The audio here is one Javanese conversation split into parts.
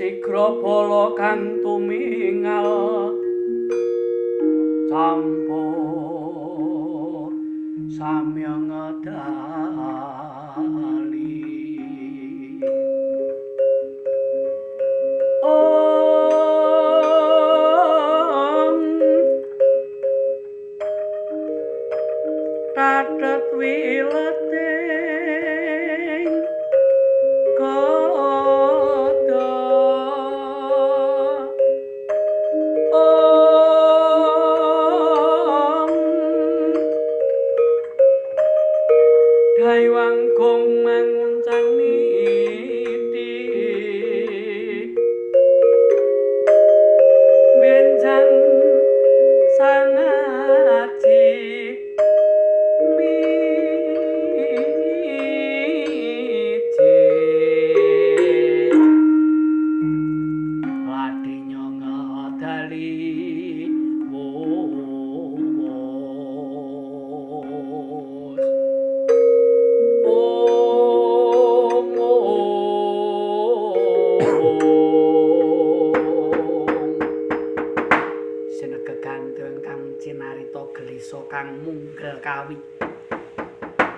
sigra bala kang tumingal campur samya ngedali om radet wileting kodo om daiwang gong manguncang niti benjang sangaji Ladinya ngadali wos om Senega gandeng kang cinarita gelisa kang munggel kawi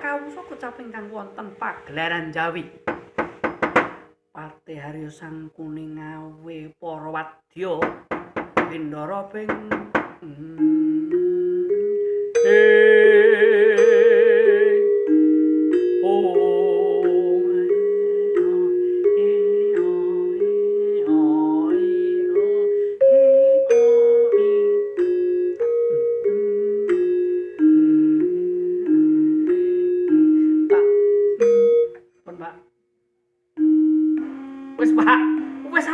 kawusa kecaping kang wonten pagelaran Jawi Patih Haryo sang kuning awe para wadya Bendara ping Pak. Wis Pak, wis